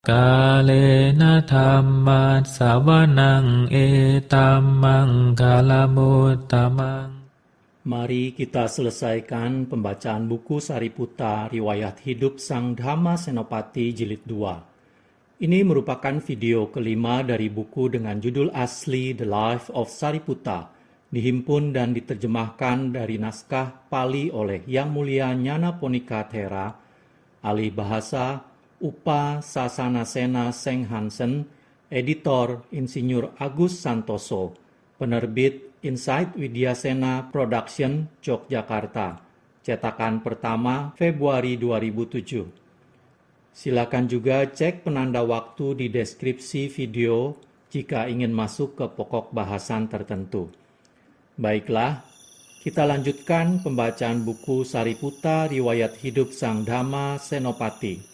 Kalena dhammat sawanang etammang kalamuttamang. Mari kita selesaikan pembacaan buku Sariputta Riwayat Hidup Sang Dhamma Senopati Jilid 2. Ini merupakan video kelima dari buku dengan judul asli The Life of Sariputta, dihimpun dan diterjemahkan dari naskah Pali oleh Yang Mulia Nyana Ponika Thera, alih bahasa Upa Sasanasena Seng Hansen, editor Insinyur Agus Santoso, penerbit Insight Widyasena Production, Yogyakarta, cetakan pertama Februari 2007. Silakan juga cek penanda waktu di deskripsi video jika ingin masuk ke pokok bahasan tertentu. Baiklah, kita lanjutkan pembacaan buku Sariputta Riwayat Hidup Sang Dhamma Senopati.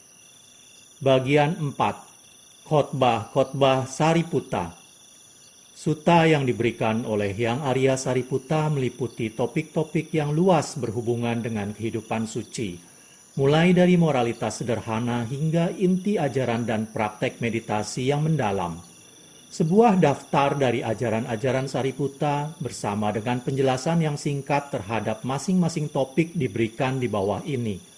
Bagian 4. Khotbah Sariputta. Sutta yang diberikan oleh Hyang Arya Sariputta meliputi topik-topik yang luas berhubungan dengan kehidupan suci, mulai dari moralitas sederhana hingga inti ajaran dan praktek meditasi yang mendalam. Sebuah daftar dari ajaran-ajaran Sariputta bersama dengan penjelasan yang singkat terhadap masing-masing topik diberikan di bawah ini.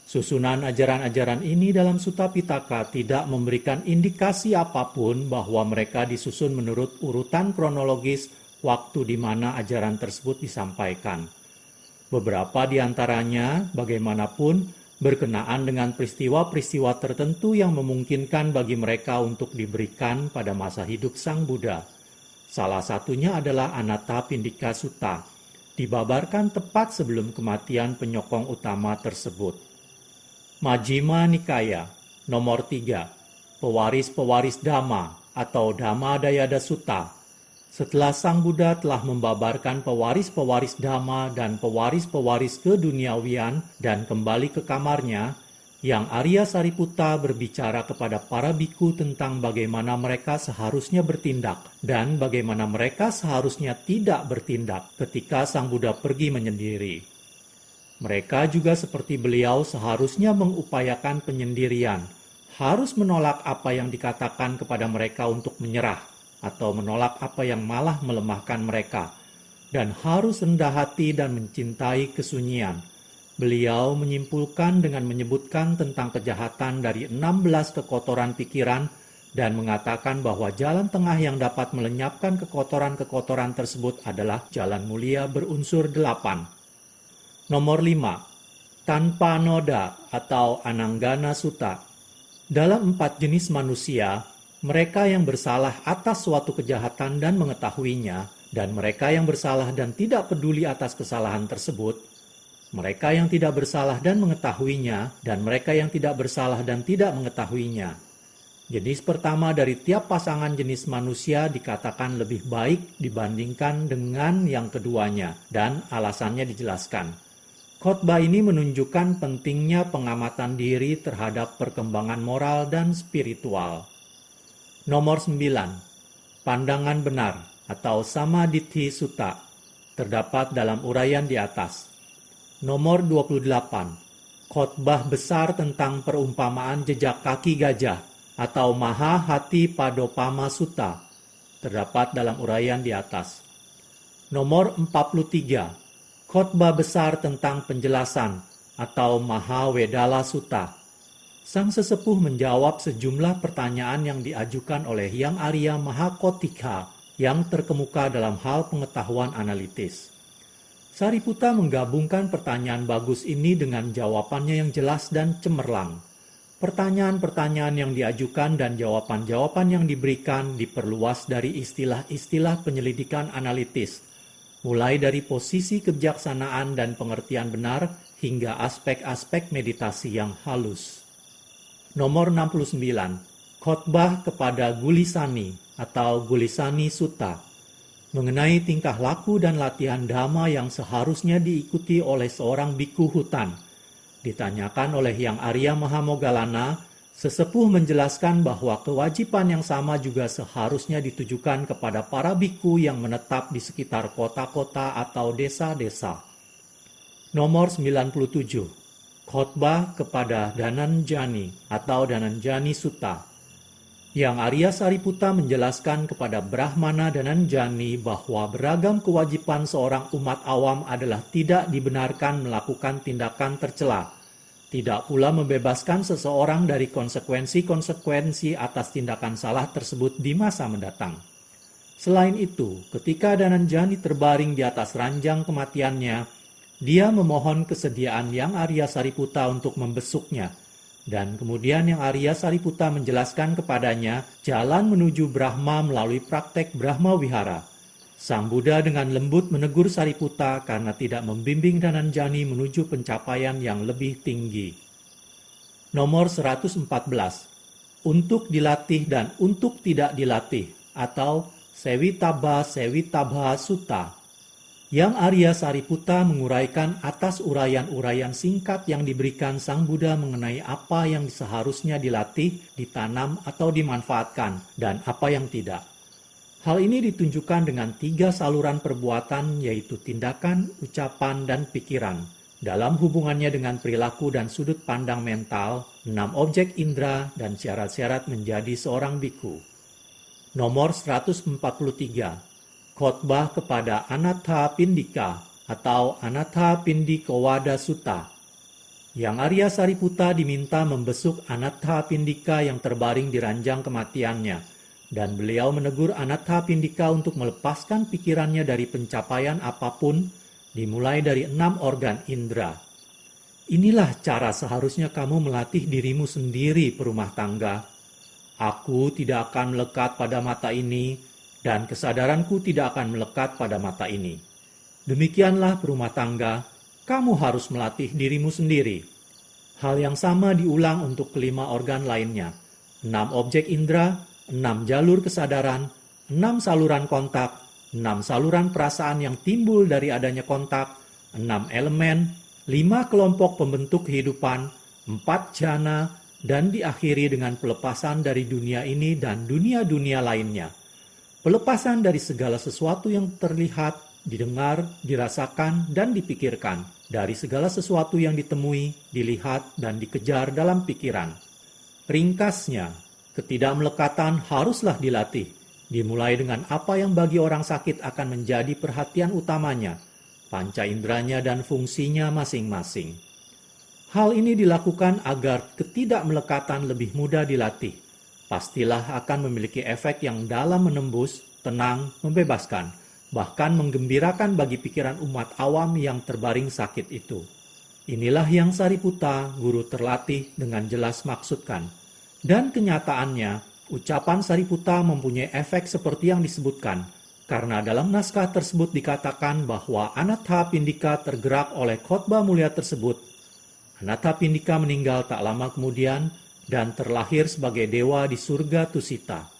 Susunan ajaran-ajaran ini dalam Sutta Pitaka tidak memberikan indikasi apapun bahwa mereka disusun menurut urutan kronologis waktu di mana ajaran tersebut disampaikan. Beberapa di antaranya, bagaimanapun, berkenaan dengan peristiwa-peristiwa tertentu yang memungkinkan bagi mereka untuk diberikan pada masa hidup Sang Buddha. Salah satunya adalah Anatta Pindika Sutta, dibabarkan tepat sebelum kematian penyokong utama tersebut. Majjhima Nikaya, nomor 3, Pewaris-pewaris Dhamma atau Dhammadayada Sutta. Setelah Sang Buddha telah membabarkan pewaris-pewaris Dhamma dan pewaris-pewaris keduniawian dan kembali ke kamarnya, Yang Arya Sariputta berbicara kepada para biku tentang bagaimana mereka seharusnya bertindak dan bagaimana mereka seharusnya tidak bertindak ketika Sang Buddha pergi menyendiri. Mereka juga seperti beliau seharusnya mengupayakan penyendirian, harus menolak apa yang dikatakan kepada mereka untuk menyerah, atau menolak apa yang malah melemahkan mereka, dan harus rendah hati dan mencintai kesunyian. Beliau menyimpulkan dengan menyebutkan tentang kejahatan dari 16 kekotoran pikiran dan mengatakan bahwa jalan tengah yang dapat melenyapkan kekotoran-kekotoran tersebut adalah jalan mulia berunsur 8. Nomor 5. Tanpa noda atau Ananggana Sutta. Dalam 4 jenis manusia, mereka yang bersalah atas suatu kejahatan dan mengetahuinya, dan mereka yang bersalah dan tidak peduli atas kesalahan tersebut, mereka yang tidak bersalah dan mengetahuinya, dan mereka yang tidak bersalah dan tidak mengetahuinya. Jenis pertama dari tiap pasangan jenis manusia dikatakan lebih baik dibandingkan dengan yang keduanya, dan alasannya dijelaskan. Khotbah ini menunjukkan pentingnya pengamatan diri terhadap perkembangan moral dan spiritual. Nomor 9. Pandangan benar atau Samaditthi Sutta terdapat dalam uraian di atas. Nomor 28. Khotbah besar tentang perumpamaan jejak kaki gajah atau Maha Hati Padopama Sutta terdapat dalam uraian di atas. Nomor 43. Khotbah besar tentang penjelasan atau Mahawedala Sutta. Sang sesepuh menjawab sejumlah pertanyaan yang diajukan oleh Hyang Arya Mahakotika yang terkemuka dalam hal pengetahuan analitis. Sariputta menggabungkan pertanyaan bagus ini dengan jawabannya yang jelas dan cemerlang. Pertanyaan-pertanyaan yang diajukan dan jawaban-jawaban yang diberikan diperluas dari istilah-istilah penyelidikan analitis, mulai dari posisi kebijaksanaan dan pengertian benar hingga aspek-aspek meditasi yang halus. Nomor 69. Khotbah kepada Gulisani atau Gulisani Sutta mengenai tingkah laku dan latihan dhamma yang seharusnya diikuti oleh seorang biku hutan. Ditanyakan oleh Hyang Arya Mahamoggallana, sesepuh menjelaskan bahwa kewajiban yang sama juga seharusnya ditujukan kepada para biku yang menetap di sekitar kota-kota atau desa-desa. Nomor 97. Khotbah kepada Dhananjani atau Dhananjani Sutta, yang Arya Sariputta menjelaskan kepada Brahmana Dhananjani bahwa beragam kewajiban seorang umat awam adalah tidak dibenarkan melakukan tindakan tercela, tidak pula membebaskan seseorang dari konsekuensi-konsekuensi atas tindakan salah tersebut di masa mendatang. Selain itu, ketika Dhananjani terbaring di atas ranjang kematiannya, dia memohon kesediaan Yang Arya Sariputta untuk membesuknya. Dan kemudian Yang Arya Sariputta menjelaskan kepadanya jalan menuju Brahma melalui praktek Brahma Wihara. Sang Buddha dengan lembut menegur Sariputta karena tidak membimbing Dhananjani menuju pencapaian yang lebih tinggi. Nomor 114. Untuk dilatih dan untuk tidak dilatih, atau Sevitabha Sutta. Yang Arya Sariputta menguraikan atas uraian-uraian singkat yang diberikan Sang Buddha mengenai apa yang seharusnya dilatih, ditanam, atau dimanfaatkan, dan apa yang tidak. Hal ini ditunjukkan dengan 3 saluran perbuatan, yaitu tindakan, ucapan, dan pikiran. Dalam hubungannya dengan perilaku dan sudut pandang mental, 6 objek indera, dan syarat-syarat menjadi seorang biku. Nomor 143. Khotbah kepada Anattha Pindika atau Anattha Pindikowada Sutta. Yang Arya Sariputta diminta membesuk Anattha Pindika yang terbaring di ranjang kematiannya, dan beliau menegur Anattha Pindika untuk melepaskan pikirannya dari pencapaian apapun, dimulai dari 6 organ indera. Inilah cara seharusnya kamu melatih dirimu sendiri, perumah tangga. Aku tidak akan melekat pada mata ini, dan kesadaranku tidak akan melekat pada mata ini. Demikianlah perumah tangga, kamu harus melatih dirimu sendiri. Hal yang sama diulang untuk kelima organ lainnya. 6 objek indera, 6 jalur kesadaran, 6 saluran kontak, 6 saluran perasaan yang timbul dari adanya kontak, 6 elemen, 5 kelompok pembentuk kehidupan, 4 jhana, dan diakhiri dengan pelepasan dari dunia ini dan dunia-dunia lainnya. Pelepasan dari segala sesuatu yang terlihat, didengar, dirasakan, dan dipikirkan. Dari segala sesuatu yang ditemui, dilihat, dan dikejar dalam pikiran. Ringkasnya, ketidakmelekatan haruslah dilatih. Dimulai dengan apa yang bagi orang sakit akan menjadi perhatian utamanya, panca inderanya dan fungsinya masing-masing. Hal ini dilakukan agar ketidakmelekatan lebih mudah dilatih. Pastilah akan memiliki efek yang dalam menembus, tenang, membebaskan, bahkan menggembirakan bagi pikiran umat awam yang terbaring sakit itu. Inilah yang Sariputta, guru terlatih, dengan jelas maksudkan. Dan kenyataannya, ucapan Sariputta mempunyai efek seperti yang disebutkan, karena dalam naskah tersebut dikatakan bahwa Anattha Pindika tergerak oleh khotbah mulia tersebut. Anattha Pindika meninggal tak lama kemudian, dan terlahir sebagai dewa di surga Tusita.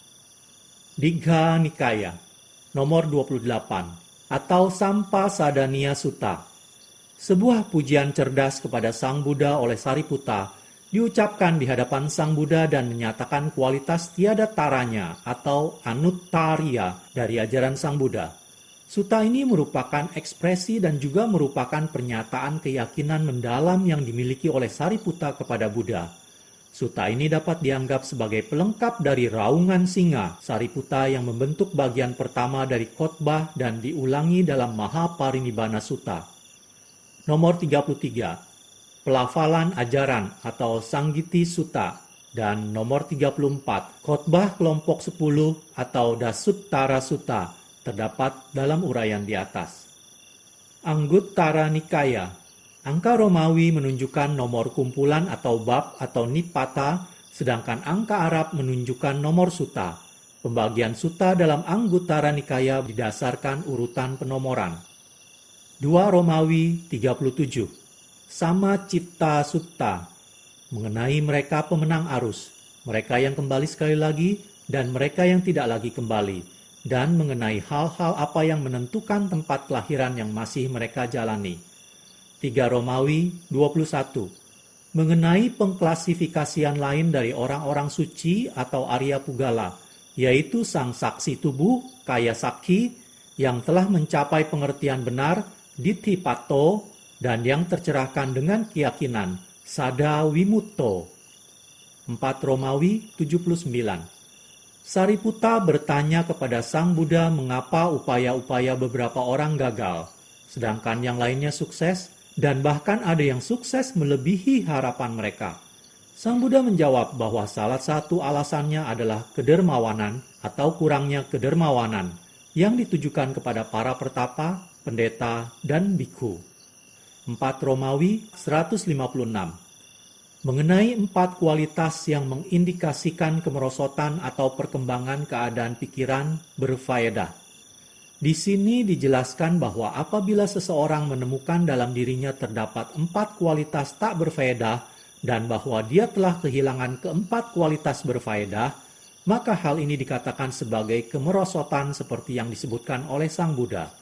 Digha Nikaya, nomor 28, atau Sampasadaniya Sutta. Sebuah pujian cerdas kepada Sang Buddha oleh Sariputta diucapkan di hadapan Sang Buddha dan menyatakan kualitas tiada taranya atau anuttariya dari ajaran Sang Buddha. Sutta ini merupakan ekspresi dan juga merupakan pernyataan keyakinan mendalam yang dimiliki oleh Sariputta kepada Buddha. Sutta ini dapat dianggap sebagai pelengkap dari raungan singa Sariputta yang membentuk bagian pertama dari khotbah dan diulangi dalam Mahaparinibbana Sutta. Nomor 33. Pelafalan ajaran atau Sanggiti Sutta. Dan nomor 34. Khotbah kelompok 10 atau Dasuttara Sutta terdapat dalam uraian di atas. Anguttara Nikaya. Angka Romawi menunjukkan nomor kumpulan atau bab atau nipata, sedangkan angka Arab menunjukkan nomor sutta. Pembagian sutta dalam Anguttara Nikaya didasarkan urutan penomoran. 2 Romawi 37. Sama Citta Sutta, mengenai mereka pemenang arus, mereka yang kembali sekali lagi, dan mereka yang tidak lagi kembali, dan mengenai hal-hal apa yang menentukan tempat kelahiran yang masih mereka jalani. 3 Romawi 21. Mengenai pengklasifikasian lain dari orang-orang suci atau Arya Pugala, yaitu sang saksi tubuh, kaya sakhi, yang telah mencapai pengertian benar, dithipato, dan yang tercerahkan dengan keyakinan, Sada Wimutto. 4 Romawi 79. Sariputta bertanya kepada Sang Buddha mengapa upaya-upaya beberapa orang gagal, sedangkan yang lainnya sukses, dan bahkan ada yang sukses melebihi harapan mereka. Sang Buddha menjawab bahwa salah satu alasannya adalah kedermawanan atau kurangnya kedermawanan yang ditujukan kepada para pertapa, pendeta, dan bikhu. 4 Romawi 156. Mengenai 4 kualitas yang mengindikasikan kemerosotan atau perkembangan keadaan pikiran berfaedah. Di sini dijelaskan bahwa apabila seseorang menemukan dalam dirinya terdapat 4 kualitas tak berfaedah dan bahwa dia telah kehilangan keempat kualitas berfaedah, maka hal ini dikatakan sebagai kemerosotan seperti yang disebutkan oleh Sang Buddha.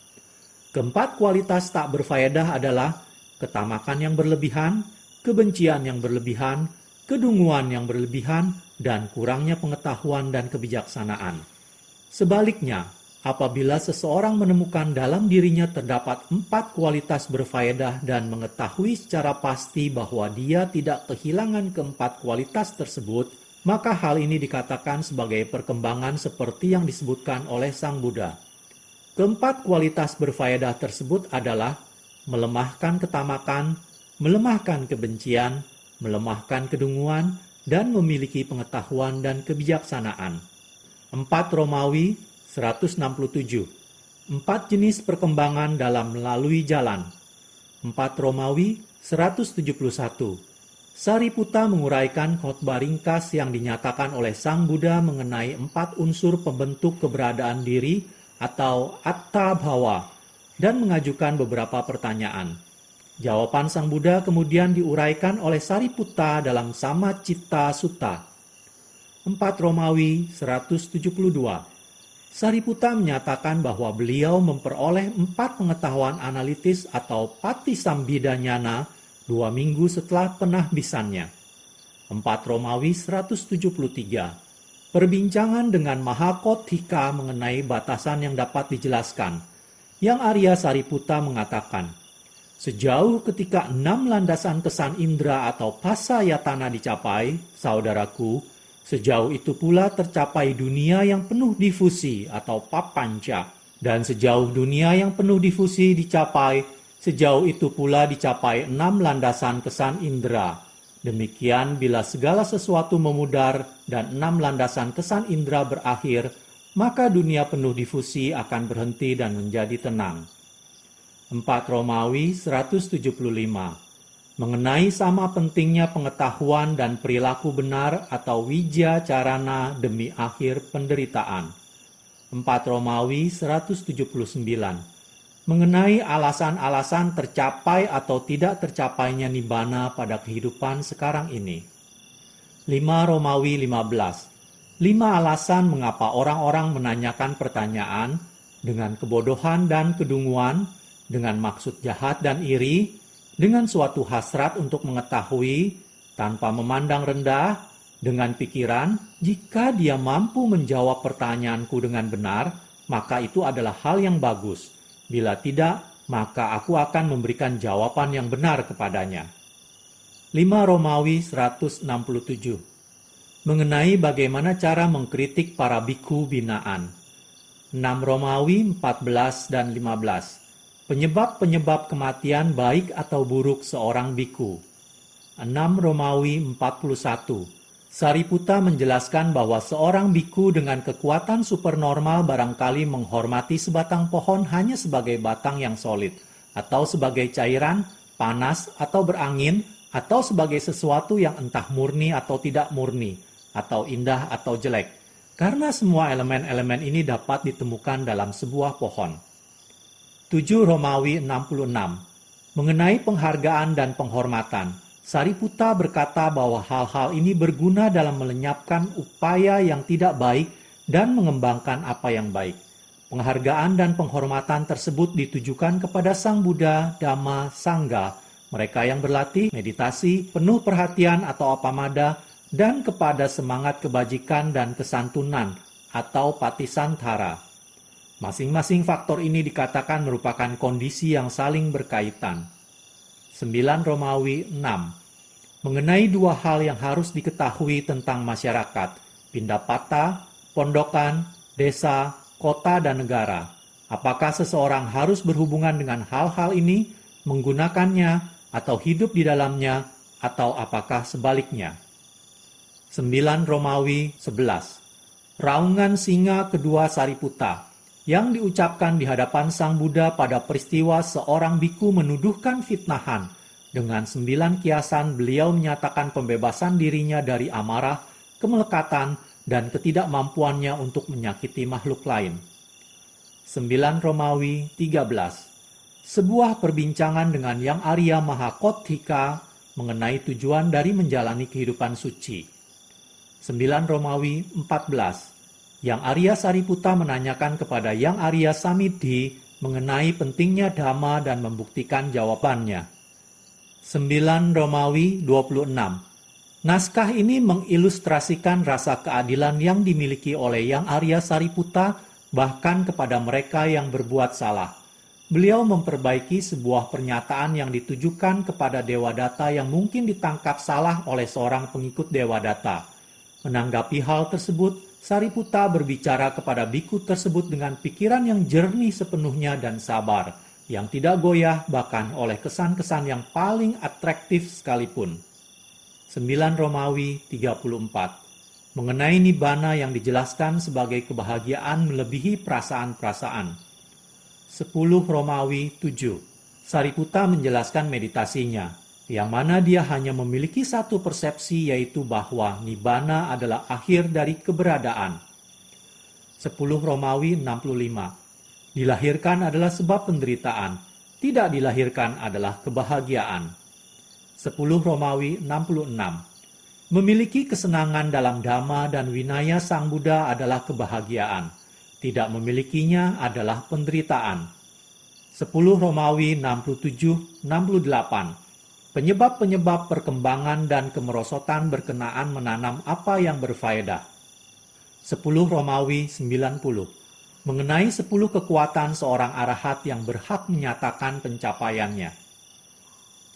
Keempat kualitas tak berfaedah adalah ketamakan yang berlebihan, kebencian yang berlebihan, kedunguan yang berlebihan, dan kurangnya pengetahuan dan kebijaksanaan. Sebaliknya, apabila seseorang menemukan dalam dirinya terdapat 4 kualitas berfaedah dan mengetahui secara pasti bahwa dia tidak kehilangan keempat kualitas tersebut, maka hal ini dikatakan sebagai perkembangan seperti yang disebutkan oleh Sang Buddha. Keempat kualitas berfaedah tersebut adalah melemahkan ketamakan, melemahkan kebencian, melemahkan kedunguan, dan memiliki pengetahuan dan kebijaksanaan. 4 Romawi 167. 4 jenis perkembangan dalam melalui jalan. 4 Romawi 171. Sariputta menguraikan khotbah ringkas yang dinyatakan oleh Sang Buddha mengenai 4 unsur pembentuk keberadaan diri atau atta bhava dan mengajukan beberapa pertanyaan. Jawaban Sang Buddha kemudian diuraikan oleh Sariputta dalam Samaccitta Sutta. 4 Romawi 172. Sariputta menyatakan bahwa beliau memperoleh 4 pengetahuan analitis atau Patisambhida Jnana 2 minggu setelah penahbisannya. 4 Romawi 173. Perbincangan dengan Mahakothika mengenai batasan yang dapat dijelaskan. Yang Arya Sariputta mengatakan, sejauh ketika 6 landasan kesan indera atau pasayatana dicapai, saudaraku, sejauh itu pula tercapai dunia yang penuh difusi atau papanca. Dan sejauh dunia yang penuh difusi dicapai, sejauh itu pula dicapai 6 landasan kesan indera. Demikian bila segala sesuatu memudar dan 6 landasan kesan indera berakhir, maka dunia penuh difusi akan berhenti dan menjadi tenang. 4 Romawi 175. Mengenai sama pentingnya pengetahuan dan perilaku benar atau wija carana demi akhir penderitaan. 4 Romawi 179. Mengenai alasan-alasan tercapai atau tidak tercapainya nibbana pada kehidupan sekarang ini. 5 Romawi 15. 5 alasan mengapa orang-orang menanyakan pertanyaan dengan kebodohan dan kedunguan, dengan maksud jahat dan iri, dengan suatu hasrat untuk mengetahui, tanpa memandang rendah, dengan pikiran, jika dia mampu menjawab pertanyaanku dengan benar, maka itu adalah hal yang bagus. Bila tidak, maka aku akan memberikan jawaban yang benar kepadanya. 5 Romawi 167. Mengenai bagaimana cara mengkritik para bikhu binaan. 6 Romawi 14 dan 15. Penyebab-penyebab kematian baik atau buruk seorang bikhu. 6 Romawi 41. Sariputta menjelaskan bahwa seorang bikhu dengan kekuatan supernormal barangkali menghormati sebatang pohon hanya sebagai batang yang solid, atau sebagai cairan, panas, atau berangin, atau sebagai sesuatu yang entah murni atau tidak murni, atau indah atau jelek, karena semua elemen-elemen ini dapat ditemukan dalam sebuah pohon. 7 Romawi 66. Mengenai penghargaan dan penghormatan, Sariputta berkata bahwa hal-hal ini berguna dalam melenyapkan upaya yang tidak baik dan mengembangkan apa yang baik. Penghargaan dan penghormatan tersebut ditujukan kepada Sang Buddha, Dhamma, Sangha, mereka yang berlatih, meditasi, penuh perhatian atau apamada, dan kepada semangat kebajikan dan kesantunan atau patisantara. Masing-masing faktor ini dikatakan merupakan kondisi yang saling berkaitan. 9 Romawi 6. mengenai dua hal yang harus diketahui tentang masyarakat, Pindapata, pondokan, desa, kota, dan negara. Apakah seseorang harus berhubungan dengan hal-hal ini, menggunakannya, atau hidup di dalamnya, atau apakah sebaliknya? 9 Romawi 11. Raungan singa kedua Sariputta yang diucapkan di hadapan Sang Buddha pada peristiwa seorang biku menuduhkan fitnahan. Dengan 9 kiasan beliau menyatakan pembebasan dirinya dari amarah, kemelekatan, dan ketidakmampuannya untuk menyakiti makhluk lain. 9 Romawi 13. Sebuah perbincangan dengan Yang Arya Mahakothika mengenai tujuan dari menjalani kehidupan suci. 9 Romawi 14. Yang Arya Sariputta menanyakan kepada Yang Arya Samidhi mengenai pentingnya dhamma dan membuktikan jawabannya. 9 Romawi 26. Naskah ini mengilustrasikan rasa keadilan yang dimiliki oleh Yang Arya Sariputta bahkan kepada mereka yang berbuat salah. Beliau memperbaiki sebuah pernyataan yang ditujukan kepada Dewadatta yang mungkin ditangkap salah oleh seorang pengikut Dewadatta. Menanggapi hal tersebut, Sariputta berbicara kepada biku tersebut dengan pikiran yang jernih sepenuhnya dan sabar, yang tidak goyah bahkan oleh kesan-kesan yang paling atraktif sekalipun. 9 Romawi 34. Mengenai Nibbana yang dijelaskan sebagai kebahagiaan melebihi perasaan-perasaan. 10 Romawi 7. Sariputta menjelaskan meditasinya, yang mana dia hanya memiliki satu persepsi, yaitu bahwa Nibbana adalah akhir dari keberadaan. 10 Romawi 65. Dilahirkan adalah sebab penderitaan, tidak dilahirkan adalah kebahagiaan. 10 Romawi 66. Memiliki kesenangan dalam dhamma dan winaya Sang Buddha adalah kebahagiaan. Tidak memilikinya adalah penderitaan. 10 Romawi 67-68. Penyebab-penyebab perkembangan dan kemerosotan berkenaan menanam apa yang berfaedah. 10 Romawi 90. Mengenai 10 kekuatan seorang arahat yang berhak menyatakan pencapaiannya.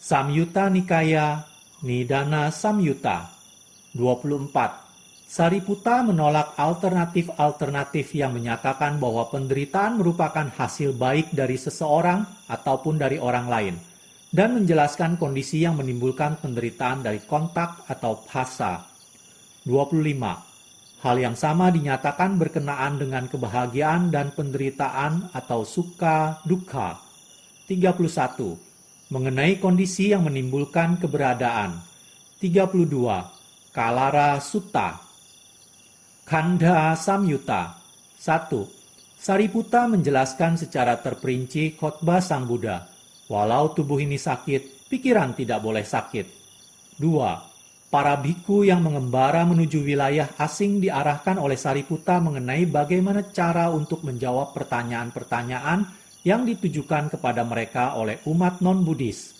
Samyutta Nikaya, Nidana Samyutta. 24. Sariputta menolak alternatif-alternatif yang menyatakan bahwa penderitaan merupakan hasil baik dari seseorang ataupun dari orang lain, dan menjelaskan kondisi yang menimbulkan penderitaan dari kontak atau phasa. 25. Hal yang sama dinyatakan berkenaan dengan kebahagiaan dan penderitaan atau sukha dukkha. 31. Mengenai kondisi yang menimbulkan keberadaan. 32. Kalara Sutta. Khandha Samyutta. 1. Sariputta menjelaskan secara terperinci khotbah Sang Buddha. Walau tubuh ini sakit, pikiran tidak boleh sakit. 2. Para biku yang mengembara menuju wilayah asing diarahkan oleh Sariputta mengenai bagaimana cara untuk menjawab pertanyaan-pertanyaan yang ditujukan kepada mereka oleh umat non-Buddhis.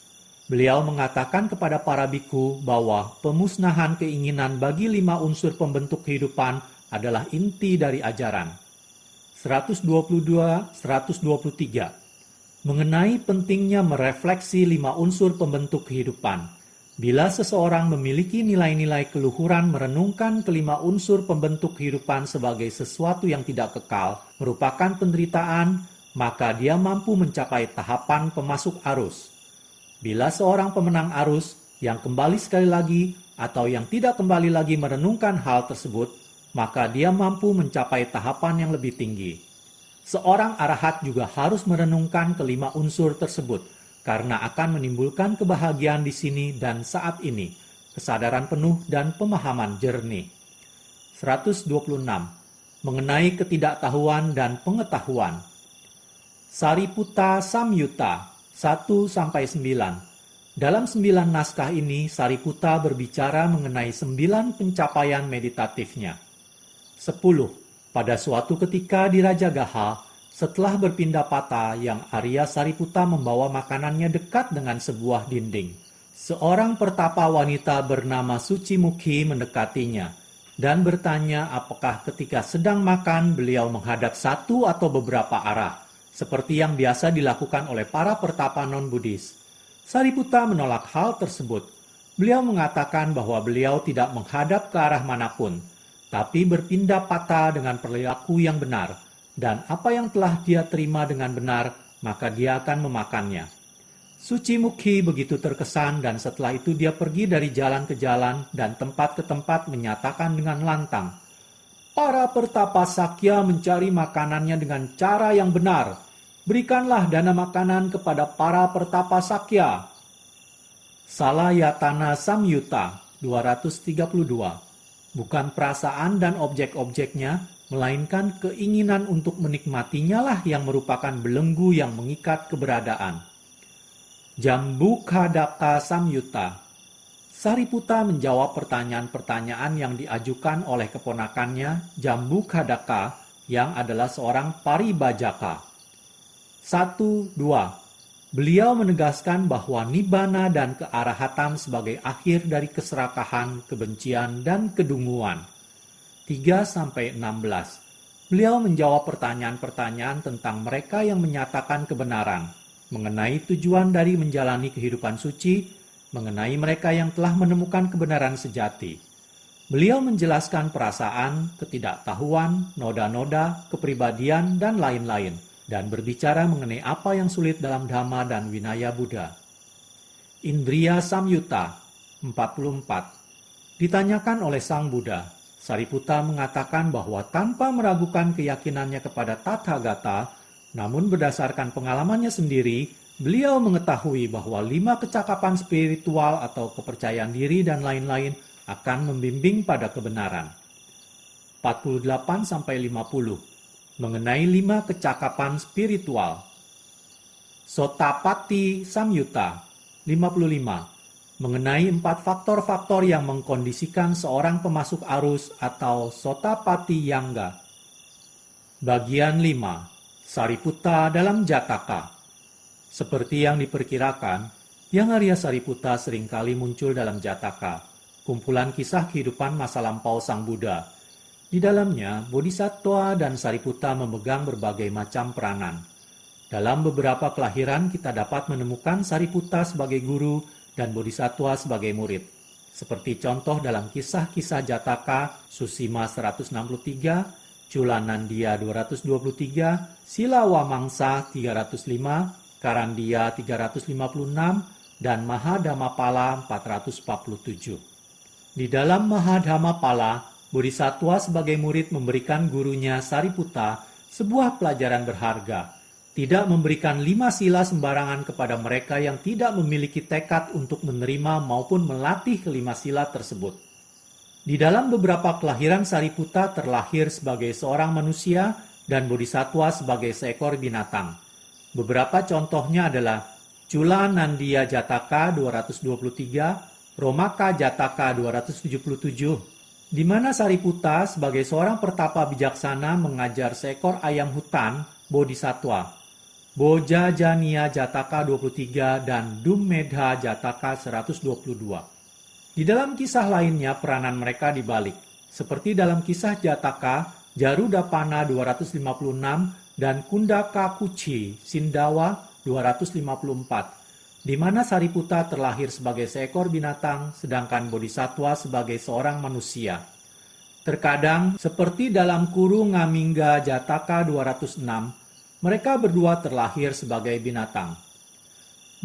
Beliau mengatakan kepada para biku bahwa pemusnahan keinginan bagi 5 unsur pembentuk kehidupan adalah inti dari ajaran. 122-123. Mengenai pentingnya merefleksi 5 unsur pembentuk kehidupan. Bila seseorang memiliki nilai-nilai keluhuran merenungkan kelima unsur pembentuk kehidupan sebagai sesuatu yang tidak kekal, merupakan penderitaan, maka dia mampu mencapai tahapan pemasuk arus. Bila seorang pemenang arus yang kembali sekali lagi atau yang tidak kembali lagi merenungkan hal tersebut, maka dia mampu mencapai tahapan yang lebih tinggi. Seorang arahat juga harus merenungkan kelima unsur tersebut, karena akan menimbulkan kebahagiaan di sini dan saat ini, kesadaran penuh dan pemahaman jernih. 126. Mengenai ketidaktahuan dan pengetahuan. Sariputta Samyutta 1-9. Dalam 9 naskah ini, Sariputta berbicara mengenai 9 pencapaian meditatifnya. 10. Pada suatu ketika di Rajagaha, setelah berpindapata, Yang Arya Sariputta membawa makanannya dekat dengan sebuah dinding. Seorang pertapa wanita bernama Sucimukhi mendekatinya dan bertanya apakah ketika sedang makan beliau menghadap satu atau beberapa arah, seperti yang biasa dilakukan oleh para pertapa non-Buddhis. Sariputta menolak hal tersebut. Beliau mengatakan bahwa beliau tidak menghadap ke arah manapun, tapi berpindah patah dengan perilaku yang benar, dan apa yang telah dia terima dengan benar, maka dia akan memakannya. Suci Mukhi begitu terkesan dan setelah itu dia pergi dari jalan ke jalan dan tempat ke tempat menyatakan dengan lantang, "Para pertapa Sakya mencari makanannya dengan cara yang benar. Berikanlah dana makanan kepada para pertapa Sakya." Salayatana Samyutta 232. Bukan perasaan dan objek-objeknya, melainkan keinginan untuk menikmatinya lah yang merupakan belenggu yang mengikat keberadaan. Jambukadaka Samyutta. Sariputta menjawab pertanyaan-pertanyaan yang diajukan oleh keponakannya Jambukadaka yang adalah seorang paribajaka. 1, 2. Beliau menegaskan bahwa nibbana dan kearahatan sebagai akhir dari keserakahan, kebencian, dan kedunguan. 3-16. Beliau menjawab pertanyaan-pertanyaan tentang mereka yang menyatakan kebenaran, mengenai tujuan dari menjalani kehidupan suci, mengenai mereka yang telah menemukan kebenaran sejati. Beliau menjelaskan perasaan, ketidaktahuan, noda-noda, kepribadian, dan lain-lain, dan berbicara mengenai apa yang sulit dalam Dhamma dan Vinaya Buddha. Indriya Samyutta 44. Ditanyakan oleh Sang Buddha, Sariputta mengatakan bahwa tanpa meragukan keyakinannya kepada Tathagata, namun berdasarkan pengalamannya sendiri, beliau mengetahui bahwa 5 kecakapan spiritual atau kepercayaan diri dan lain-lain akan membimbing pada kebenaran. 48-50. Mengenai 5 kecakapan spiritual. Sotapatti Samyutta 55. Mengenai 4 faktor-faktor yang mengkondisikan seorang pemasuk arus atau Sotapatti Yangga. Bagian 5. Sariputta dalam Jataka. Seperti yang diperkirakan, Yang Arya Sariputta seringkali muncul dalam Jataka, kumpulan kisah kehidupan masa lampau Sang Buddha. Di dalamnya, Bodhisattva dan Sariputta memegang berbagai macam peranan. Dalam beberapa kelahiran kita dapat menemukan Sariputta sebagai guru dan Bodhisattva sebagai murid. Seperti contoh dalam kisah-kisah Jataka, Susima 163, Culanandia 223, Silawamangsa 305, Karandia 356, dan Mahadhamapala 447. Di dalam Mahadhamapala, Bodhisattva sebagai murid memberikan gurunya Sariputta sebuah pelajaran berharga, tidak memberikan 5 sila sembarangan kepada mereka yang tidak memiliki tekad untuk menerima maupun melatih ke-5 sila tersebut. Di dalam beberapa kelahiran Sariputta terlahir sebagai seorang manusia dan Bodhisattva sebagai seekor binatang. Beberapa contohnya adalah Culanandia Jataka 223, Romaka Jataka 277, di mana Sariputta sebagai seorang pertapa bijaksana mengajar seekor ayam hutan, Bodhisattva. Bojajaniya Jataka 23 dan Dummedha Jataka 122. Di dalam kisah lainnya peranan mereka dibalik, seperti dalam kisah Jataka, Jarudapana 256 dan Kundaka Kuci Sindawa 254. Di mana Sariputta terlahir sebagai seekor binatang, sedangkan Bodhisattva sebagai seorang manusia. Terkadang, seperti dalam Kuru Ngamingga Jataka 206, mereka berdua terlahir sebagai binatang.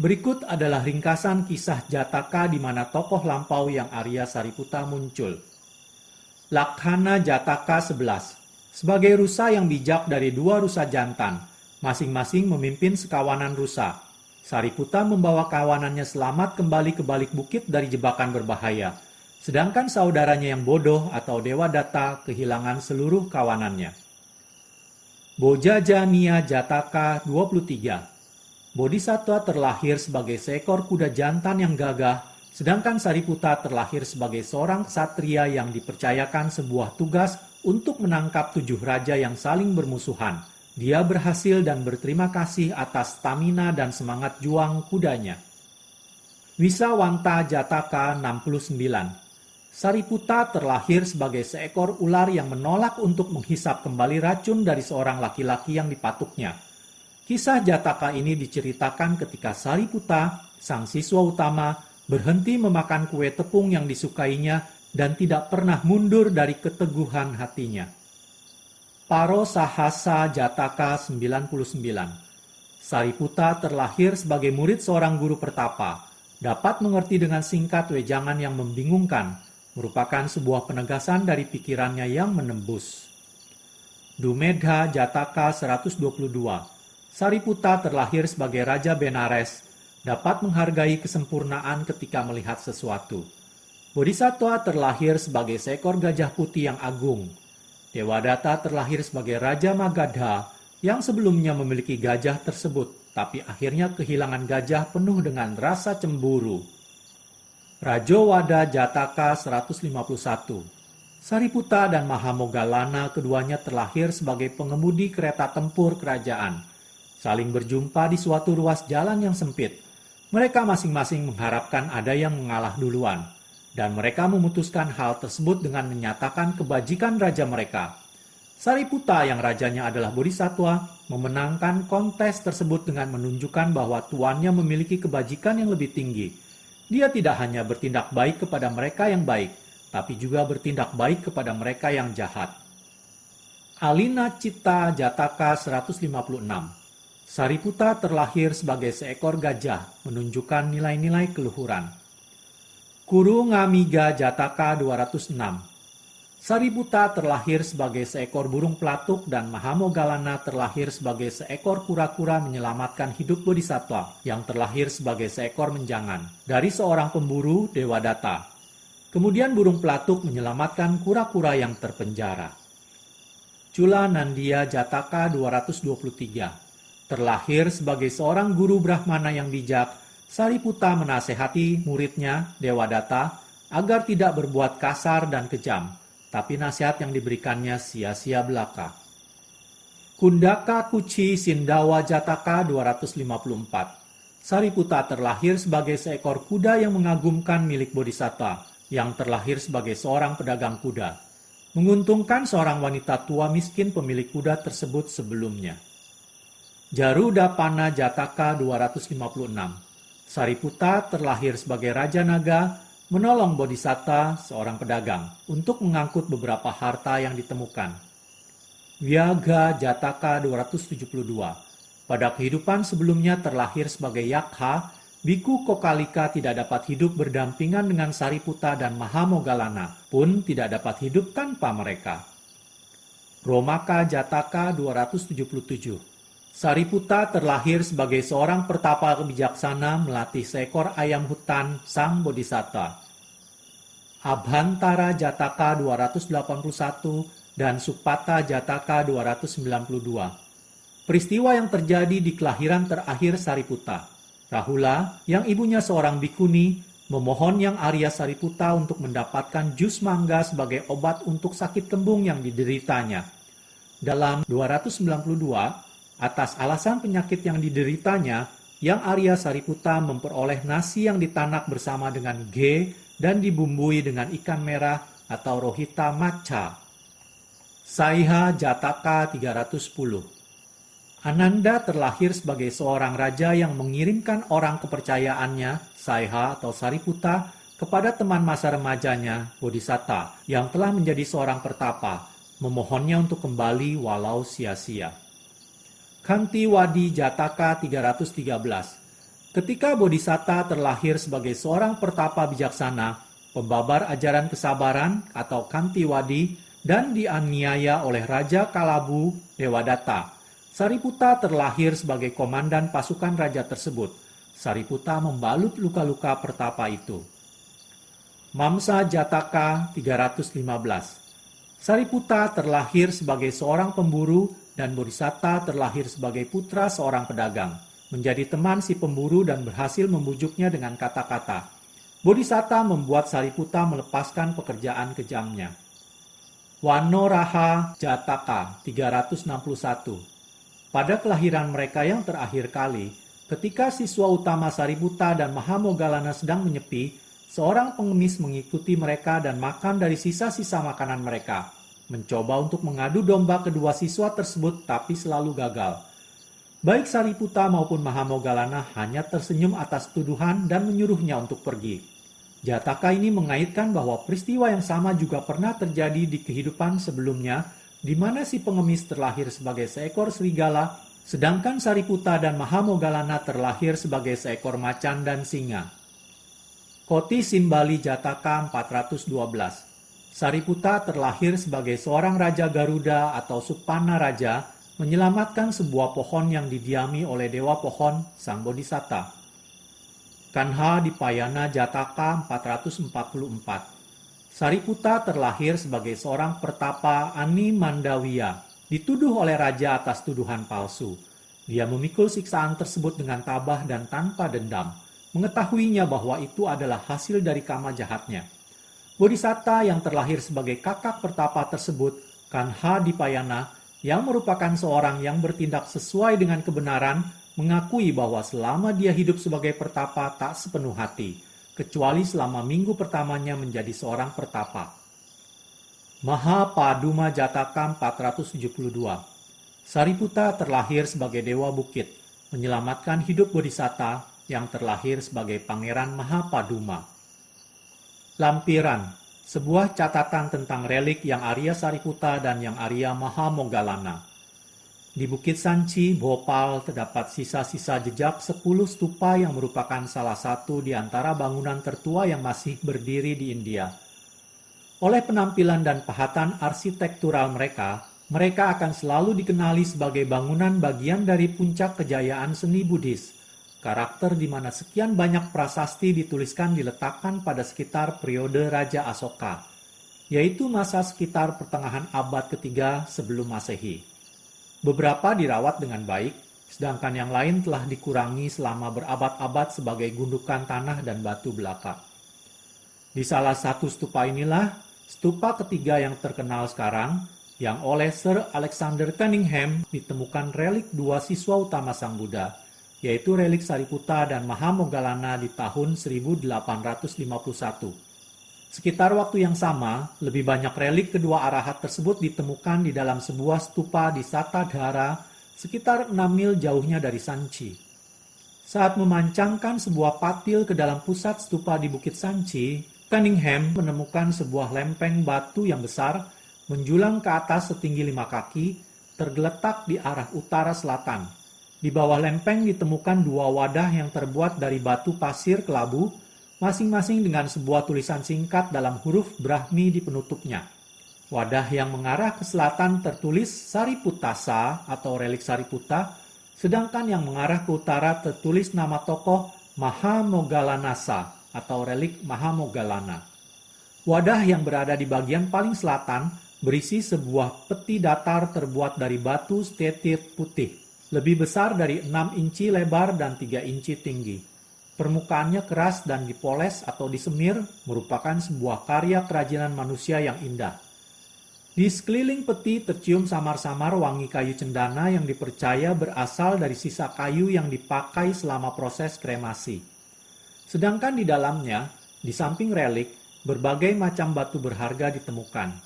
Berikut adalah ringkasan kisah Jataka di mana tokoh lampau yang Arya Sariputta muncul. Lakhana Jataka 11. Sebagai rusa yang bijak dari 2 rusa jantan, masing-masing memimpin sekawanan rusa. Sariputta membawa kawanannya selamat kembali ke balik bukit dari jebakan berbahaya, sedangkan saudaranya yang bodoh atau Dewa Datta kehilangan seluruh kawanannya. Bojajaniya Jataka 23. Bodhisattva terlahir sebagai seekor kuda jantan yang gagah, sedangkan Sariputta terlahir sebagai seorang ksatria yang dipercayakan sebuah tugas untuk menangkap 7 raja yang saling bermusuhan. Dia berhasil dan berterima kasih atas stamina dan semangat juang kudanya. Wisawanta Jataka 69. Sariputta terlahir sebagai seekor ular yang menolak untuk menghisap kembali racun dari seorang laki-laki yang dipatuknya. Kisah Jataka ini diceritakan ketika Sariputta, sang siswa utama, berhenti memakan kue tepung yang disukainya, dan tidak pernah mundur dari keteguhan hatinya. Paro Sahasa Jataka 99. Sariputta terlahir sebagai murid seorang guru pertapa, dapat mengerti dengan singkat wejangan yang membingungkan, merupakan sebuah penegasan dari pikirannya yang menembus. Dumedha Jataka 122. Sariputta terlahir sebagai Raja Benares, dapat menghargai kesempurnaan ketika melihat sesuatu. Bodhisattva terlahir sebagai seekor gajah putih yang agung. Dewadatta terlahir sebagai Raja Magadha yang sebelumnya memiliki gajah tersebut, tapi akhirnya kehilangan gajah penuh dengan rasa cemburu. Rajowada Jataka 151. Sariputta dan Mahamoggallana keduanya terlahir sebagai pengemudi kereta tempur kerajaan. Saling berjumpa di suatu ruas jalan yang sempit. Mereka masing-masing mengharapkan ada yang mengalah duluan, dan mereka memutuskan hal tersebut dengan menyatakan kebajikan raja mereka. Sariputta yang rajanya adalah Bodhisattva memenangkan kontes tersebut dengan menunjukkan bahwa tuannya memiliki kebajikan yang lebih tinggi. Dia tidak hanya bertindak baik kepada mereka yang baik, tapi juga bertindak baik kepada mereka yang jahat. Alina Citta Jataka 156. Sariputta terlahir sebagai seekor gajah, menunjukkan nilai-nilai keluhuran. Kuru Ngamiga Jataka 206. Sariputta terlahir sebagai seekor burung pelatuk dan Mahamoggallana terlahir sebagai seekor kura-kura menyelamatkan hidup Bodhisattva yang terlahir sebagai seekor menjangan dari seorang pemburu Dewadatta. Kemudian burung pelatuk menyelamatkan kura-kura yang terpenjara. Cula Nandia Jataka 223. Terlahir sebagai seorang guru Brahmana yang bijak, Sariputta menasehati muridnya, Dewadatta, agar tidak berbuat kasar dan kejam, tapi nasihat yang diberikannya sia-sia belaka. Kundaka Kuci Sindawa Jataka 254. Sariputta terlahir sebagai seekor kuda yang mengagumkan milik Bodhisattva, yang terlahir sebagai seorang pedagang kuda. Menguntungkan seorang wanita tua miskin pemilik kuda tersebut sebelumnya. Jarudapana Jataka 256. Sariputta terlahir sebagai Raja Naga, menolong Bodhisatta, seorang pedagang, untuk mengangkut beberapa harta yang ditemukan. Vyaga Jataka 272. Pada kehidupan sebelumnya terlahir sebagai Yakha, Biku Kokalika tidak dapat hidup berdampingan dengan Sariputta dan Mahamoggallana, pun tidak dapat hidup tanpa mereka. Romaka Jataka 277. Sariputta terlahir sebagai seorang pertapa bijaksana melatih seekor ayam hutan sang Bodhisatta. Abhantara Jataka 281 dan Supata Jataka 292. Peristiwa yang terjadi di kelahiran terakhir Sariputta. Rahula, yang ibunya seorang bikuni, memohon Yang Arya Sariputta untuk mendapatkan jus mangga sebagai obat untuk sakit kembung yang dideritanya. Dalam 292, atas alasan penyakit yang dideritanya, Yang Arya Sariputta memperoleh nasi yang ditanak bersama dengan ghee dan dibumbui dengan ikan merah atau rohita matcha. Saiha Jataka 310. Ananda terlahir sebagai seorang raja yang mengirimkan orang kepercayaannya, Saiha atau Sariputta, kepada teman masa remajanya, Bodhisatta, yang telah menjadi seorang pertapa, memohonnya untuk kembali walau sia-sia. Khantiwadi Jataka 313. Ketika Bodhisatta terlahir sebagai seorang pertapa bijaksana, pembabar ajaran kesabaran atau Khantiwadi, dan dianiaya oleh Raja Kalabu, Dewadatta, Sariputta terlahir sebagai komandan pasukan raja tersebut. Sariputta membalut luka-luka pertapa itu. Mamsa Jataka 315. Sariputta terlahir sebagai seorang pemburu dan Bodhisatta terlahir sebagai putra seorang pedagang, menjadi teman si pemburu dan berhasil membujuknya dengan kata-kata. Bodhisatta membuat Sariputta melepaskan pekerjaan kejamnya. Wanoraha Jataka 361. Pada kelahiran mereka yang terakhir kali, ketika siswa utama Sariputta dan Mahamoggallana sedang menyepi, seorang pengemis mengikuti mereka dan makan dari sisa-sisa makanan mereka. Mencoba untuk mengadu domba kedua siswa tersebut tapi selalu gagal. Baik Sariputta maupun Mahamogalana hanya tersenyum atas tuduhan dan menyuruhnya untuk pergi. Jataka ini mengaitkan bahwa peristiwa yang sama juga pernah terjadi di kehidupan sebelumnya, di mana si pengemis terlahir sebagai seekor serigala, sedangkan Sariputta dan Mahamogalana terlahir sebagai seekor macan dan singa. Koti Simbali Jataka 412. Sariputta terlahir sebagai seorang Raja Garuda atau Supana Raja, menyelamatkan sebuah pohon yang didiami oleh Dewa Pohon, Sang Bodhisatta. Kanha Dipayana Jataka 444. Sariputta terlahir sebagai seorang pertapa Ani Mandawiya, dituduh oleh raja atas tuduhan palsu. Dia memikul siksaan tersebut dengan tabah dan tanpa dendam, mengetahuinya bahwa itu adalah hasil dari kama jahatnya. Bodhisatta yang terlahir sebagai kakak pertapa tersebut, Kanha Dipayana, yang merupakan seorang yang bertindak sesuai dengan kebenaran, mengakui bahwa selama dia hidup sebagai pertapa tak sepenuh hati, kecuali selama minggu pertamanya menjadi seorang pertapa. Mahapaduma Jataka 472. Sariputta terlahir sebagai Dewa Bukit, menyelamatkan hidup Bodhisatta yang terlahir sebagai Pangeran Mahapaduma. Lampiran, sebuah catatan tentang relik yang Arya Sariputta dan yang Arya Mahamogalana. Di Bukit Sanchi, Bhopal, terdapat sisa-sisa jejak 10 stupa yang merupakan salah satu di antara bangunan tertua yang masih berdiri di India. Oleh penampilan dan pahatan arsitektural mereka akan selalu dikenali sebagai bangunan bagian dari puncak kejayaan seni Buddhis. Karakter di mana sekian banyak prasasti dituliskan diletakkan pada sekitar periode Raja Asoka, yaitu masa sekitar pertengahan abad ketiga sebelum Masehi. Beberapa dirawat dengan baik, sedangkan yang lain telah dikurangi selama berabad-abad sebagai gundukan tanah dan batu belaka. Di salah satu stupa inilah, stupa ketiga yang terkenal sekarang, yang oleh Sir Alexander Cunningham ditemukan relik dua siswa utama Sang Buddha, yaitu relik Sariputta dan Mahamogalana di tahun 1851. Sekitar waktu yang sama, lebih banyak relik kedua arahat tersebut ditemukan di dalam sebuah stupa di Satadhara, sekitar 6 mil jauhnya dari Sanchi. Saat memancangkan sebuah patil ke dalam pusat stupa di Bukit Sanchi, Cunningham menemukan sebuah lempeng batu yang besar, menjulang ke atas setinggi 5 kaki, tergeletak di arah utara-selatan. Di bawah lempeng ditemukan 2 wadah yang terbuat dari batu pasir kelabu, masing-masing dengan sebuah tulisan singkat dalam huruf Brahmi di penutupnya. Wadah yang mengarah ke selatan tertulis Sariputtasa atau relik Sariputta, sedangkan yang mengarah ke utara tertulis nama tokoh Mahamogalanasa atau relik Mahamogalana. Wadah yang berada di bagian paling selatan berisi sebuah peti datar terbuat dari batu stetit putih, lebih besar dari 6 inci lebar dan 3 inci tinggi. Permukaannya keras dan dipoles atau disemir, merupakan sebuah karya kerajinan manusia yang indah. Di sekeliling peti tercium samar-samar wangi kayu cendana yang dipercaya berasal dari sisa kayu yang dipakai selama proses kremasi. Sedangkan di dalamnya, di samping relik, berbagai macam batu berharga ditemukan.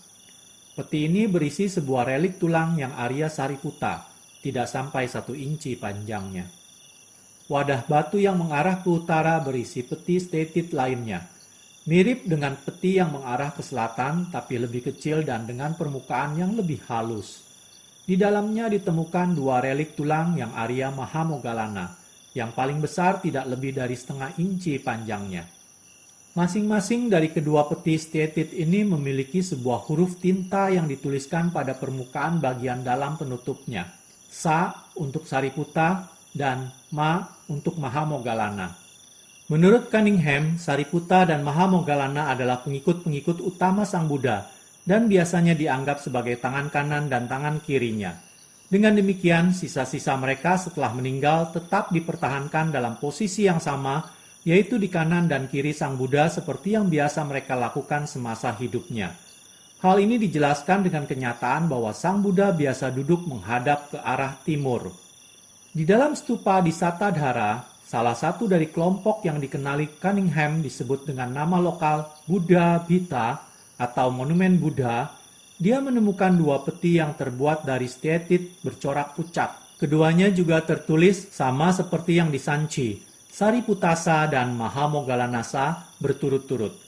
Peti ini berisi sebuah relik tulang yang Arya Sariputta, tidak sampai 1 inci panjangnya. Wadah batu yang mengarah ke utara berisi peti stetit lainnya, mirip dengan peti yang mengarah ke selatan tapi lebih kecil dan dengan permukaan yang lebih halus. Di dalamnya ditemukan 2 relik tulang yang Arya Mahamogalana, yang paling besar tidak lebih dari 0,5 inci panjangnya. Masing-masing dari kedua peti stetit ini memiliki sebuah huruf tinta yang dituliskan pada permukaan bagian dalam penutupnya. Sa untuk Sariputta dan Ma untuk Mahamogalana. Menurut Cunningham, Sariputta dan Mahamogalana adalah pengikut-pengikut utama Sang Buddha dan biasanya dianggap sebagai tangan kanan dan tangan kirinya. Dengan demikian, sisa-sisa mereka setelah meninggal tetap dipertahankan dalam posisi yang sama, yaitu di kanan dan kiri Sang Buddha seperti yang biasa mereka lakukan semasa hidupnya. Hal ini dijelaskan dengan kenyataan bahwa Sang Buddha biasa duduk menghadap ke arah timur. Di dalam stupa di Satadhara, salah satu dari kelompok yang dikenali Cunningham disebut dengan nama lokal Buddha Bhita atau Monumen Buddha. Dia menemukan 2 peti yang terbuat dari stetit bercorak pucat, Keduanya juga tertulis sama seperti yang di Sanchi, Sariputasa dan Mahamogalanasa berturut-turut.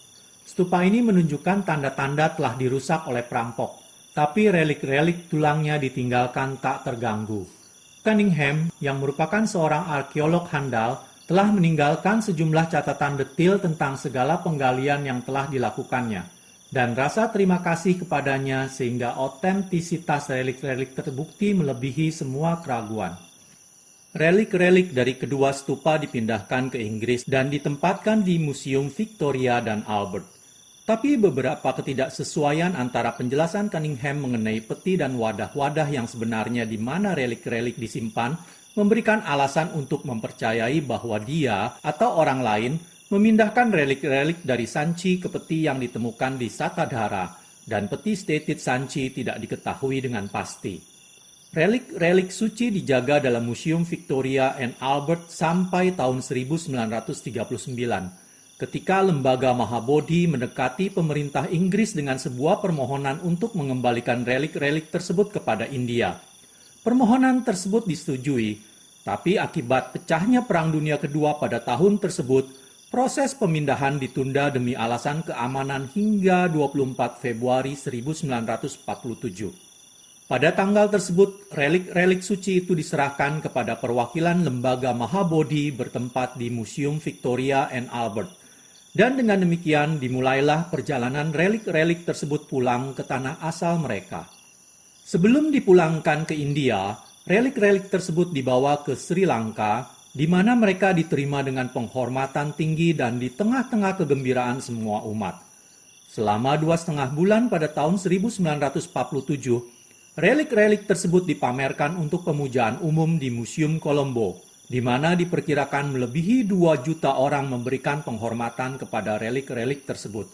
Stupa ini menunjukkan tanda-tanda telah dirusak oleh perampok, tapi relik-relik tulangnya ditinggalkan tak terganggu. Cunningham, yang merupakan seorang arkeolog handal, telah meninggalkan sejumlah catatan detil tentang segala penggalian yang telah dilakukannya, dan rasa terima kasih kepadanya sehingga otentisitas relik-relik terbukti melebihi semua keraguan. Relik-relik dari kedua stupa dipindahkan ke Inggris dan ditempatkan di Museum Victoria dan Albert. Tapi beberapa ketidaksesuaian antara penjelasan Cunningham mengenai peti dan wadah-wadah yang sebenarnya di mana relik-relik disimpan memberikan alasan untuk mempercayai bahwa dia atau orang lain memindahkan relik-relik dari Sanchi ke peti yang ditemukan di Satadhara, dan peti Stated Sanchi tidak diketahui dengan pasti. Relik-relik suci dijaga dalam Museum Victoria and Albert sampai tahun 1939. Ketika lembaga Mahabodhi mendekati pemerintah Inggris dengan sebuah permohonan untuk mengembalikan relik-relik tersebut kepada India. Permohonan tersebut disetujui, tapi akibat pecahnya Perang Dunia Kedua pada tahun tersebut, proses pemindahan ditunda demi alasan keamanan hingga 24 Februari 1947. Pada tanggal tersebut, relik-relik suci itu diserahkan kepada perwakilan lembaga Mahabodhi bertempat di Museum Victoria and Albert. Dan dengan demikian dimulailah perjalanan relik-relik tersebut pulang ke tanah asal mereka. Sebelum dipulangkan ke India, relik-relik tersebut dibawa ke Sri Lanka, di mana mereka diterima dengan penghormatan tinggi dan di tengah-tengah kegembiraan semua umat. Selama 2,5 bulan pada tahun 1947, relik-relik tersebut dipamerkan untuk pemujaan umum di Museum Colombo, di mana diperkirakan melebihi 2 juta orang memberikan penghormatan kepada relik-relik tersebut.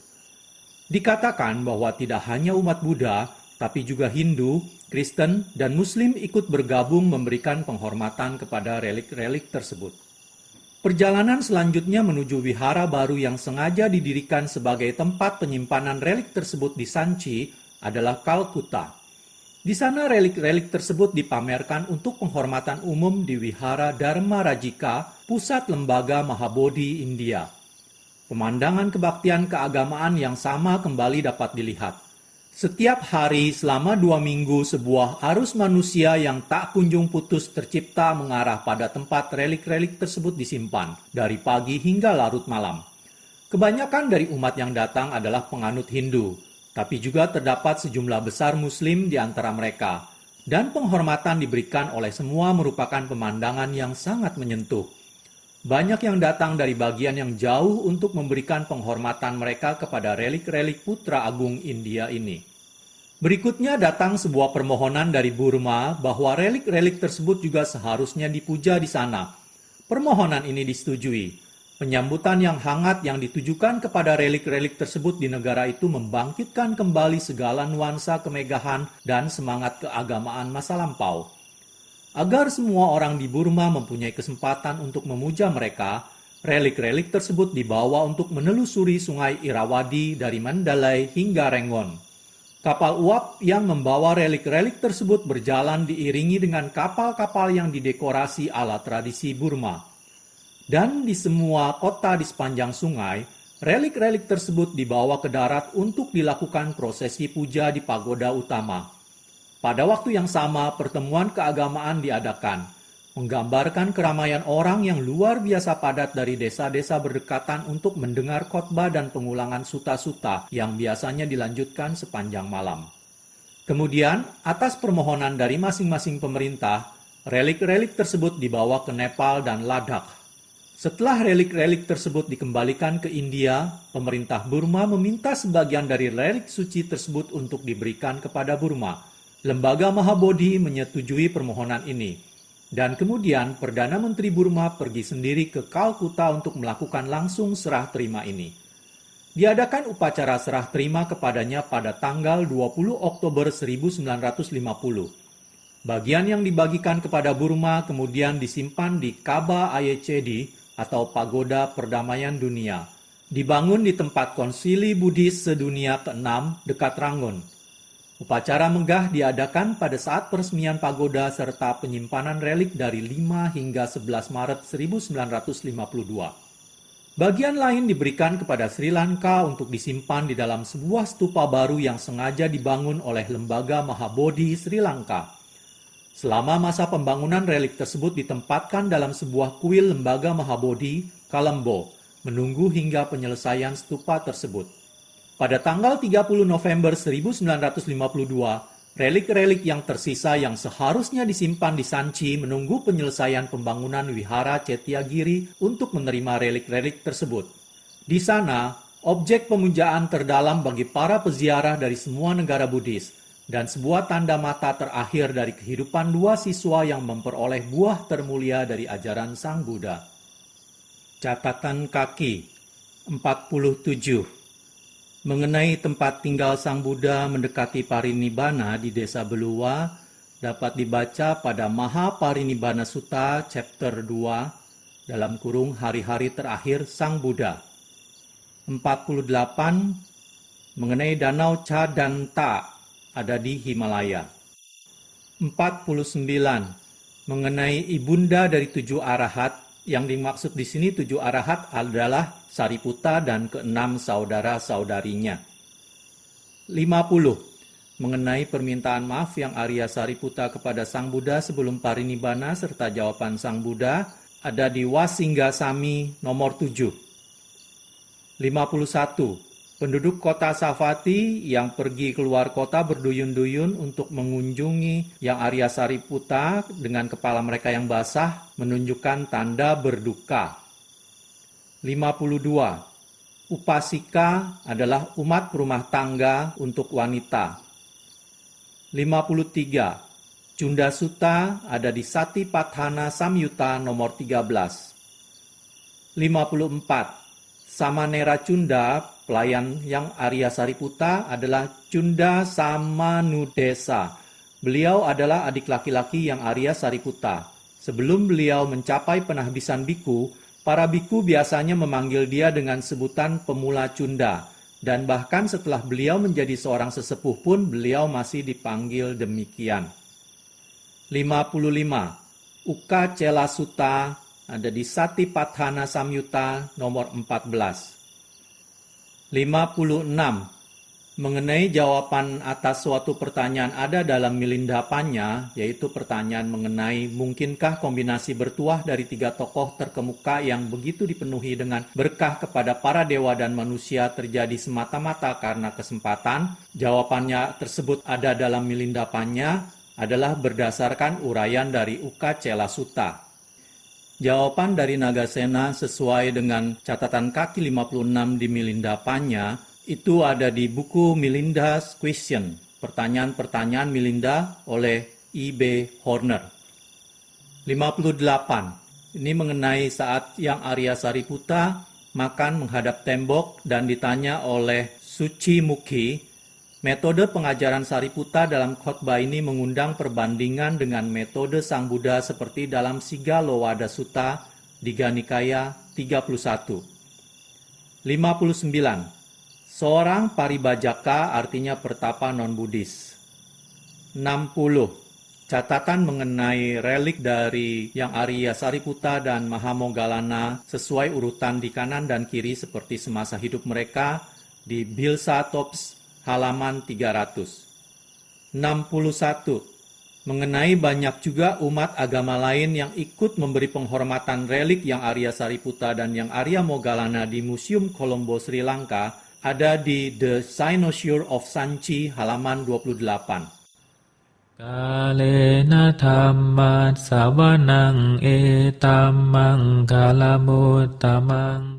Dikatakan bahwa tidak hanya umat Buddha, tapi juga Hindu, Kristen, dan Muslim ikut bergabung memberikan penghormatan kepada relik-relik tersebut. Perjalanan selanjutnya menuju wihara baru yang sengaja didirikan sebagai tempat penyimpanan relik tersebut di Sanchi adalah Kalkuta. Di sana relik-relik tersebut dipamerkan untuk penghormatan umum di Wihara Dharma Rajika, pusat lembaga Mahabodhi India. Pemandangan kebaktian keagamaan yang sama kembali dapat dilihat. Setiap hari selama 2 minggu sebuah arus manusia yang tak kunjung putus tercipta mengarah pada tempat relik-relik tersebut disimpan, dari pagi hingga larut malam. Kebanyakan dari umat yang datang adalah penganut Hindu, tapi juga terdapat sejumlah besar Muslim di antara mereka, dan penghormatan diberikan oleh semua merupakan pemandangan yang sangat menyentuh. Banyak yang datang dari bagian yang jauh untuk memberikan penghormatan mereka kepada relik-relik Putra Agung India ini. Berikutnya datang sebuah permohonan dari Burma bahwa relik-relik tersebut juga seharusnya dipuja di sana. Permohonan ini disetujui. Penyambutan yang hangat yang ditujukan kepada relik-relik tersebut di negara itu membangkitkan kembali segala nuansa kemegahan dan semangat keagamaan masa lampau. Agar semua orang di Burma mempunyai kesempatan untuk memuja mereka, relik-relik tersebut dibawa untuk menelusuri sungai Irrawaddy dari Mandalay hingga Rangoon. Kapal uap yang membawa relik-relik tersebut berjalan diiringi dengan kapal-kapal yang didekorasi ala tradisi Burma. Dan di semua kota di sepanjang sungai, relik-relik tersebut dibawa ke darat untuk dilakukan prosesi puja di pagoda utama. Pada waktu yang sama, pertemuan keagamaan diadakan, menggambarkan keramaian orang yang luar biasa padat dari desa-desa berdekatan untuk mendengar khotbah dan pengulangan suta-suta yang biasanya dilanjutkan sepanjang malam. Kemudian, atas permohonan dari masing-masing pemerintah, relik-relik tersebut dibawa ke Nepal dan Ladakh. Setelah relik-relik tersebut dikembalikan ke India, pemerintah Burma meminta sebagian dari relik suci tersebut untuk diberikan kepada Burma. Lembaga Mahabodhi menyetujui permohonan ini. Dan kemudian Perdana Menteri Burma pergi sendiri ke Kalkuta untuk melakukan langsung serah terima ini. Diadakan upacara serah terima kepadanya pada tanggal 20 Oktober 1950. Bagian yang dibagikan kepada Burma kemudian disimpan di Kaba Ayechedi, atau Pagoda Perdamaian Dunia, dibangun di tempat konsili Buddhis sedunia ke-6 dekat Rangoon. Upacara megah diadakan pada saat peresmian pagoda serta penyimpanan relik dari 5 hingga 11 Maret 1952. Bagian lain diberikan kepada Sri Lanka untuk disimpan di dalam sebuah stupa baru yang sengaja dibangun oleh Lembaga Mahabodhi Sri Lanka. Selama masa pembangunan relik tersebut ditempatkan dalam sebuah kuil Lembaga Mahabodhi, Colombo, menunggu hingga penyelesaian stupa tersebut. Pada tanggal 30 November 1952, relik-relik yang tersisa yang seharusnya disimpan di Sanchi menunggu penyelesaian pembangunan Wihara Cetiyagiri untuk menerima relik-relik tersebut. Di sana, objek pemujaan terdalam bagi para peziarah dari semua negara Buddhis dan sebuah tanda mata terakhir dari kehidupan dua siswa yang memperoleh buah termulia dari ajaran Sang Buddha. Catatan kaki 47. Mengenai tempat tinggal Sang Buddha mendekati Parinibbana di desa Beluwa dapat dibaca pada Mahaparinibbana Sutta chapter 2 dalam kurung hari-hari terakhir Sang Buddha. 48. Mengenai Danau Cadanta ada di Himalaya. 49. Mengenai ibunda dari 7 arahat, yang dimaksud di sini 7 arahat adalah Sariputta dan ke-6 saudara-saudarinya. 50. Mengenai permintaan maaf yang Arya Sariputta kepada Sang Buddha sebelum parinibbana serta jawaban Sang Buddha ada di Wasinggasami nomor 7. 51. Penduduk kota Savatthi yang pergi keluar kota berduyun-duyun untuk mengunjungi yang Arya Sariputta dengan kepala mereka yang basah menunjukkan tanda berduka. 52. Upasika adalah umat rumah tangga untuk wanita. 53. Cunda Sutta ada di Satipatthana Samyutta nomor 13. 54. Samanera Cunda, pelayan yang Arya Sariputta adalah Cunda Samanudesa. Beliau adalah adik laki-laki yang Arya Sariputta. Sebelum beliau mencapai penahbisan biku, para biku biasanya memanggil dia dengan sebutan pemula Cunda. Dan bahkan setelah beliau menjadi seorang sesepuh pun beliau masih dipanggil demikian. 55. Uka Cela Sutta ada di Satipatthana Samyutta nomor 14. 56. Mengenai jawaban atas suatu pertanyaan ada dalam Milindapannya, yaitu pertanyaan mengenai mungkinkah kombinasi bertuah dari 3 tokoh terkemuka yang begitu dipenuhi dengan berkah kepada para dewa dan manusia terjadi semata-mata karena kesempatan. Jawabannya tersebut ada dalam Milindapannya adalah berdasarkan uraian dari Uka Cela Sutta. Jawaban dari Nagasena sesuai dengan catatan kaki 56 di Milindapannya itu ada di buku Milinda's Question, pertanyaan-pertanyaan Milinda oleh E.B. Horner. 58. Ini mengenai saat yang Arya Sariputta makan menghadap tembok dan ditanya oleh Suci Mukhi. Metode pengajaran Sariputta dalam khotbah ini mengundang perbandingan dengan metode Sang Buddha seperti dalam Sigalowada Sutta Digha Nikaya 31. 59. Seorang paribajaka artinya pertapa non-Buddhis. 60. Catatan mengenai relik dari yang Arya Sariputta dan Mahamoggallana sesuai urutan di kanan dan kiri seperti semasa hidup mereka di Bilsatops halaman 300. 61. Mengenai banyak juga umat agama lain yang ikut memberi penghormatan relik yang Arya Sariputta dan yang Arya Moggallana di Museum Colombo, Sri Lanka, ada di The Cynosure of Sanchi halaman 28. Kalena dhammat savanang etamang kalamuttamang